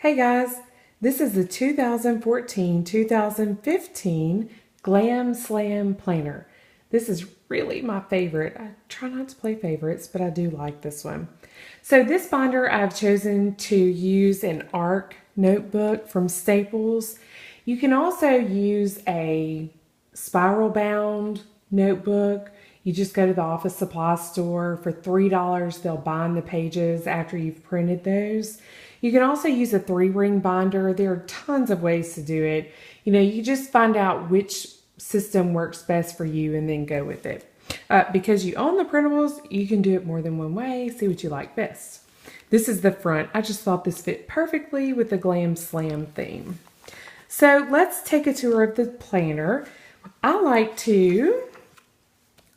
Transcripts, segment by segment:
Hey guys, this is the 2014-2015 Glam Slam Planner. This is really my favorite. I try not to play favorites, but I do like this one. So this binder I've chosen to use an ARC notebook from Staples. You can also use a spiral bound notebook. You just go to the office supply store. For $3, they'll bind the pages after you've printed those. You can also use a 3-ring binder. There are tons of ways to do it. You just find out which system works best for you and then go with it. Because you own the printables, you can do it more than one way. See what you like best. This is the front. I just thought this fit perfectly with the Glam Slam theme. So let's take a tour of the planner. I like to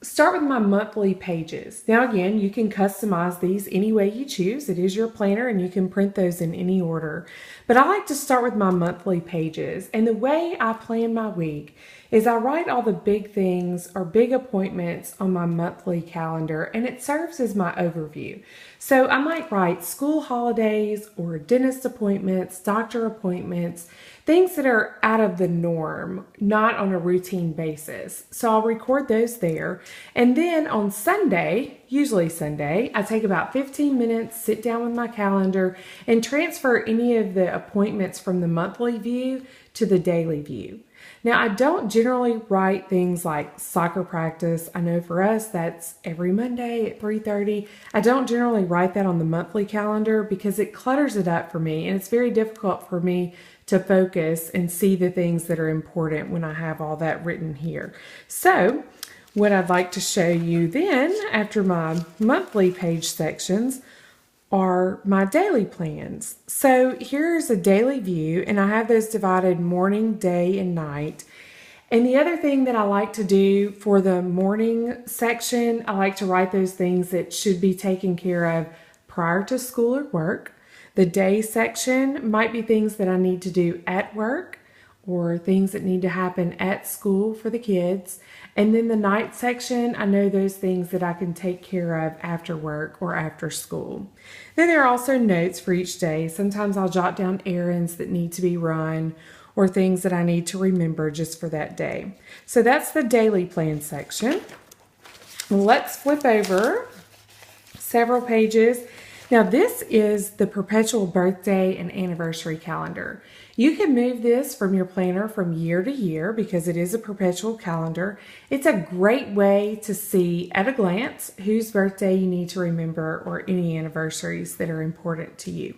start with my monthly pages. Now again, you can customize these any way you choose. It is your planner and you can print those in any order. But I like to start with my monthly pages. And the way I plan my week is I write all the big things or big appointments on my monthly calendar, and it serves as my overview. So I might write school holidays or dentist appointments, doctor appointments, things that are out of the norm, not on a routine basis. So I'll record those there. And then on Sunday, usually Sunday, I take about 15 minutes, sit down with my calendar, and transfer any of the appointments from the monthly view to the daily view. Now, I don't generally write things like soccer practice. I know for us that's every Monday at 3:30. I don't generally write that on the monthly calendar because it clutters it up for me, and it's very difficult for me to focus and see the things that are important when I have all that written here. So what I'd like to show you then, after my monthly page sections, are my daily plans. So here's a daily view, and I have those divided morning, day, and night. And the other thing that I like to do for the morning section, I like to write those things that should be taken care of prior to school or work. The day section might be things that I need to do at work or things that need to happen at school for the kids. And then the night section, I know those things that I can take care of after work or after school. Then there are also notes for each day. Sometimes I'll jot down errands that need to be run or things that I need to remember just for that day. So that's the daily plan section. Let's flip over several pages. Now this is the perpetual birthday and anniversary calendar. You can move this from your planner from year to year because it is a perpetual calendar. It's a great way to see at a glance whose birthday you need to remember or any anniversaries that are important to you.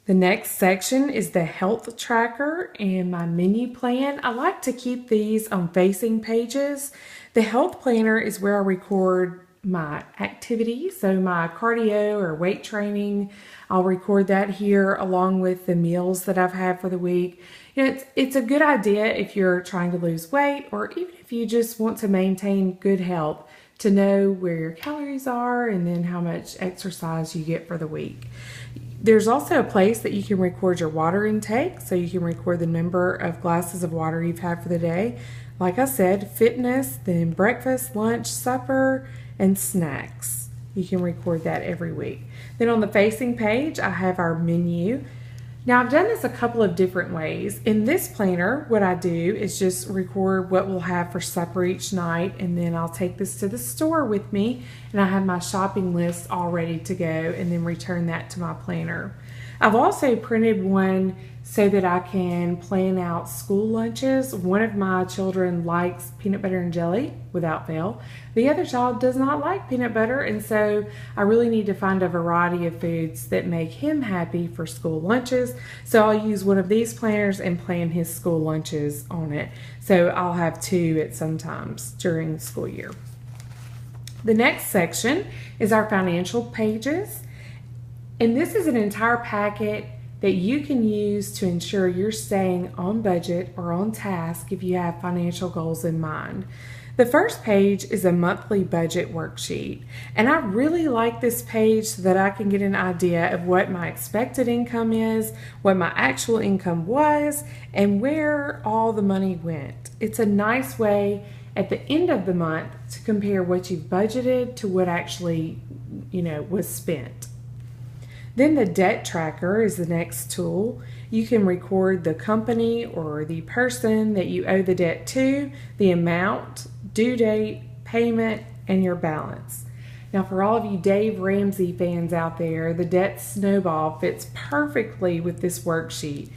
The next section is the health tracker and my menu plan. I like to keep these on facing pages. The health planner is where I record my activity, so my cardio or weight training. I'll record that here along with the meals that I've had for the week. It's a good idea if you're trying to lose weight or even if you just want to maintain good health to know where your calories are and then how much exercise you get for the week. There's also a place that you can record your water intake, so you can record the number of glasses of water you've had for the day. Like I said, fitness, then breakfast, lunch, supper, and snacks. You can record that every week. Then on the facing page, I have our menu. Now I've done this a couple of different ways. In this planner, what I do is just record what we'll have for supper each night, and then I'll take this to the store with me, and I have my shopping list all ready to go, and then return that to my planner. I've also printed one so that I can plan out school lunches. One of my children likes peanut butter and jelly without fail. The other child does not like peanut butter, and so I really need to find a variety of foods that make him happy for school lunches. So I'll use one of these planners and plan his school lunches on it. So I'll have two at some times during the school year. The next section is our financial pages. And this is an entire packet that you can use to ensure you're staying on budget or on task if you have financial goals in mind. The first page is a monthly budget worksheet, and I really like this page so that I can get an idea of what my expected income is, what my actual income was, and where all the money went. It's a nice way at the end of the month to compare what you've budgeted to what actually, was spent. Then the debt tracker is the next tool. You can record the company or the person that you owe the debt to, the amount, due date, payment, and your balance. Now, for all of you Dave Ramsey fans out there, the debt snowball fits perfectly with this worksheet.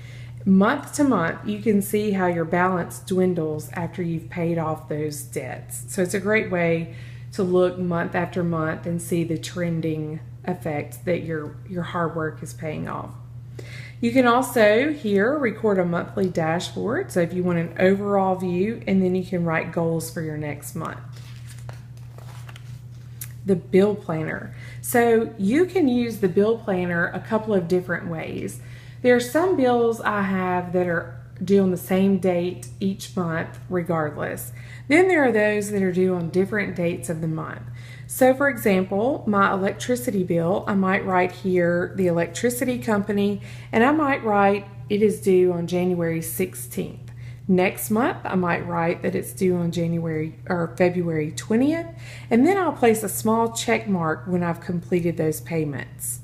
Month to month, you can see how your balance dwindles after you've paid off those debts. So it's a great way to look month after month and see the trending effect that your hard work is paying off. You can also here record a monthly dashboard, so if you want an overall view, and then you can write goals for your next month. The bill planner. So you can use the bill planner a couple of different ways. There are some bills I have that are due on the same date each month regardless. Then there are those that are due on different dates of the month. So for example, my electricity bill, I might write here the electricity company, and I might write it is due on January 16th. Next month, I might write that it's due on February 20th, and then I'll place a small check mark when I've completed those payments.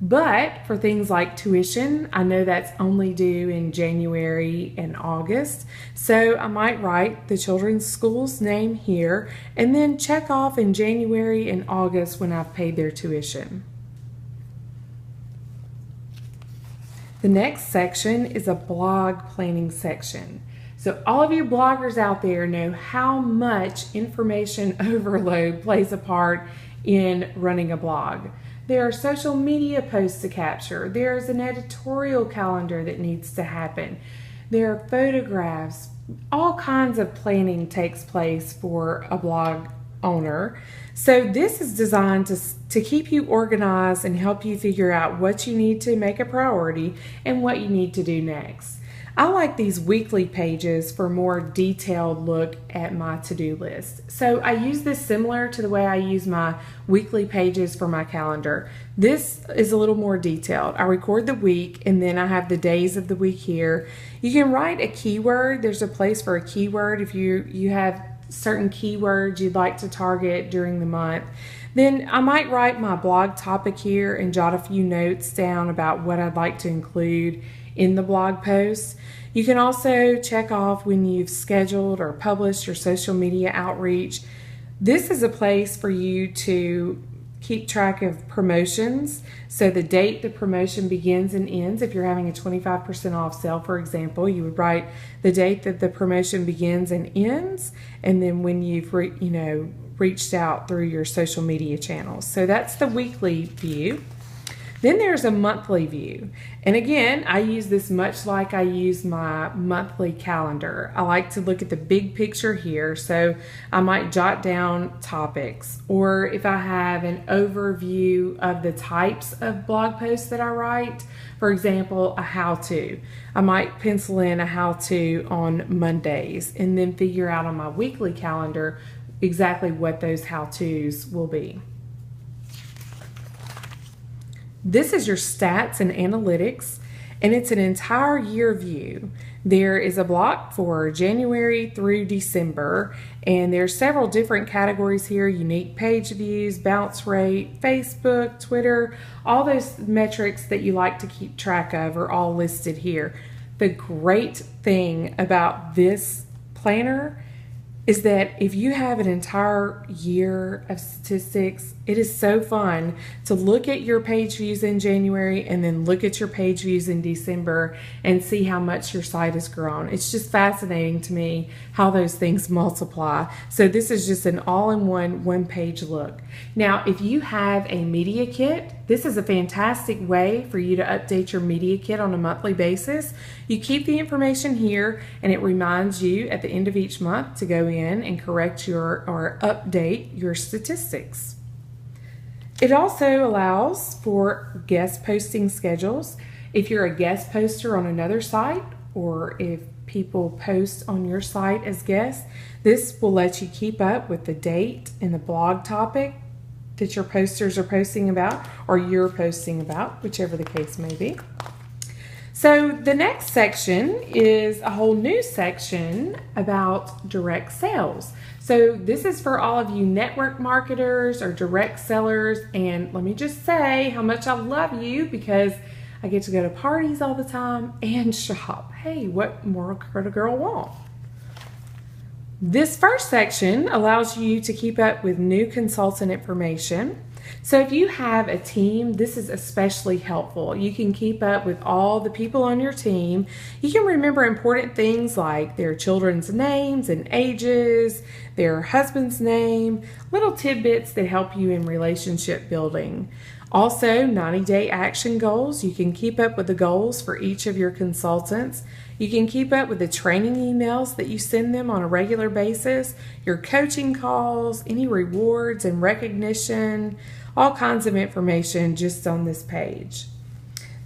But for things like tuition, I know that's only due in January and August, so I might write the children's school's name here and then check off in January and August when I've paid their tuition. The next section is a blog planning section. So all of you bloggers out there know how much information overload plays a part in running a blog. There are social media posts to capture. There's an editorial calendar that needs to happen. There are photographs. All kinds of planning takes place for a blog owner. So this is designed to keep you organized and help you figure out what you need to make a priority and what you need to do next. I like these weekly pages for a more detailed look at my to-do list. So I use this similar to the way I use my weekly pages for my calendar. This is a little more detailed. I record the week and then I have the days of the week here. You can write a keyword. There's a place for a keyword if you have certain keywords you'd like to target during the month. Then I might write my blog topic here and jot a few notes down about what I'd like to include in the blog post. You can also check off when you've scheduled or published your social media outreach. This is a place for you to keep track of promotions. So the date the promotion begins and ends. If you're having a 25% off sale, for example, you would write the date that the promotion begins and ends, and then when you've reached out through your social media channels. So that's the weekly view. Then there's a monthly view. And again, I use this much like I use my monthly calendar. I like to look at the big picture here, so I might jot down topics. Or if I have an overview of the types of blog posts that I write, for example, a how-to. I might pencil in a how-to on Mondays and then figure out on my weekly calendar exactly what those how-tos will be. This is your stats and analytics, and it's an entire year view. There is a block for January through December, and there's several different categories here: unique page views, bounce rate, Facebook, Twitter. All those metrics that you like to keep track of are all listed here. The great thing about this planner is that if you have an entire year of statistics, it is so fun to look at your page views in January and then look at your page views in December and see how much your site has grown. It's just fascinating to me how those things multiply. So this is just an all-in-one, one-page look. Now, if you have a media kit, this is a fantastic way for you to update your media kit on a monthly basis. You keep the information here, and it reminds you at the end of each month to go in and correct or update your statistics. It also allows for guest posting schedules. If you're a guest poster on another site, or if people post on your site as guests, this will let you keep up with the date and the blog topic that your posters are posting about, or you're posting about, whichever the case may be. So the next section is a whole new section about direct sales. So this is for all of you network marketers or direct sellers. And let me just say how much I love you because I get to go to parties all the time and shop. Hey, what more could a girl want? This first section allows you to keep up with new consultant information. So if you have a team, this is especially helpful. You can keep up with all the people on your team. You can remember important things like their children's names and ages, their husband's name, little tidbits that help you in relationship building. Also, 90-day action goals. You can keep up with the goals for each of your consultants. You can keep up with the training emails that you send them on a regular basis, your coaching calls, any rewards and recognition, all kinds of information just on this page.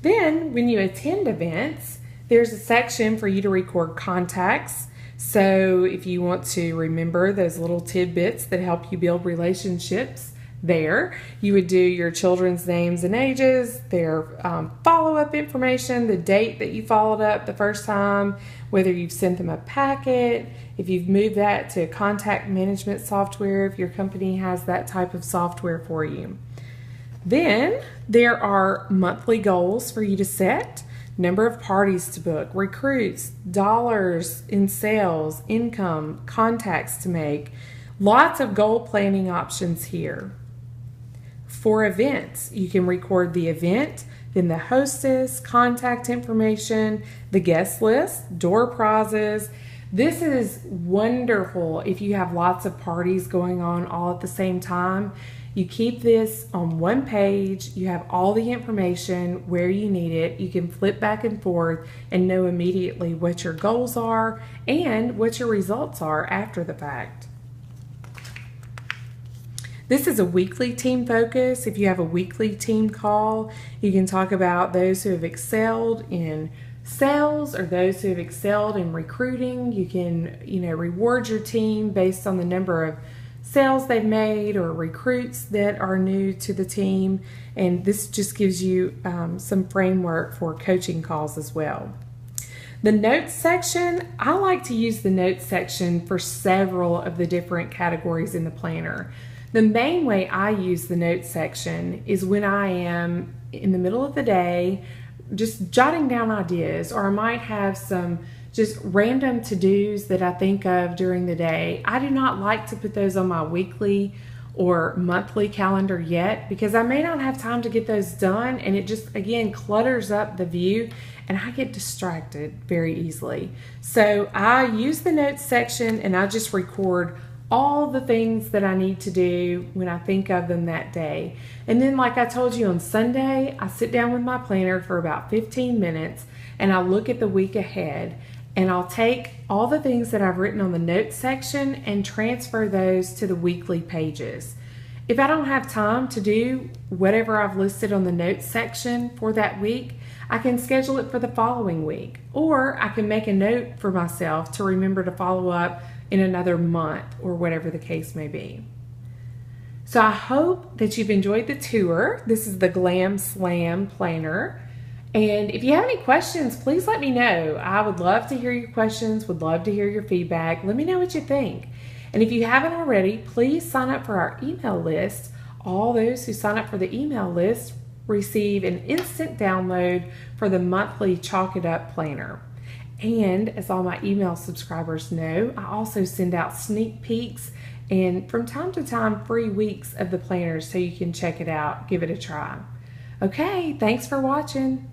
Then, when you attend events, there's a section for you to record contacts. So if you want to remember those little tidbits that help you build relationships, there you would do your children's names and ages, their follow-up information, the date that you followed up the first time, whether you've sent them a packet, if you've moved that to contact management software, if your company has that type of software for you. Then there are monthly goals for you to set, number of parties to book, recruits, dollars in sales, income, contacts to make, lots of goal planning options here. For events, you can record the event, then the hostess, contact information, the guest list, door prizes. This is wonderful if you have lots of parties going on all at the same time. You keep this on one page, you have all the information where you need it, you can flip back and forth and know immediately what your goals are and what your results are after the fact. This is a weekly team focus. If you have a weekly team call, you can talk about those who have excelled in sales or those who have excelled in recruiting. You can, reward your team based on the number of sales they've made or recruits that are new to the team. And this just gives you some framework for coaching calls as well. The notes section, I like to use the notes section for several of the different categories in the planner. The main way I use the notes section is when I am in the middle of the day just jotting down ideas, or I might have some just random to-dos that I think of during the day. I do not like to put those on my weekly or monthly calendar yet because I may not have time to get those done, and it just, again, clutters up the view and I get distracted very easily. So I use the notes section and I just record all the things that I need to do when I think of them that day. And then, like I told you, on Sunday, I sit down with my planner for about 15 minutes and I look at the week ahead, and I'll take all the things that I've written on the notes section and transfer those to the weekly pages. If I don't have time to do whatever I've listed on the notes section for that week, I can schedule it for the following week, or I can make a note for myself to remember to follow up in another month, or whatever the case may be. So I hope that you've enjoyed the tour. This is the Glam Slam Planner. And if you have any questions, please let me know. I would love to hear your questions, would love to hear your feedback. Let me know what you think. And if you haven't already, please sign up for our email list. All those who sign up for the email list receive an instant download for the monthly Chalk It Up Planner. And as all my email subscribers know, I also send out sneak peeks and from time to time free weeks of the planner so you can check it out, give it a try. Okay, thanks for watching.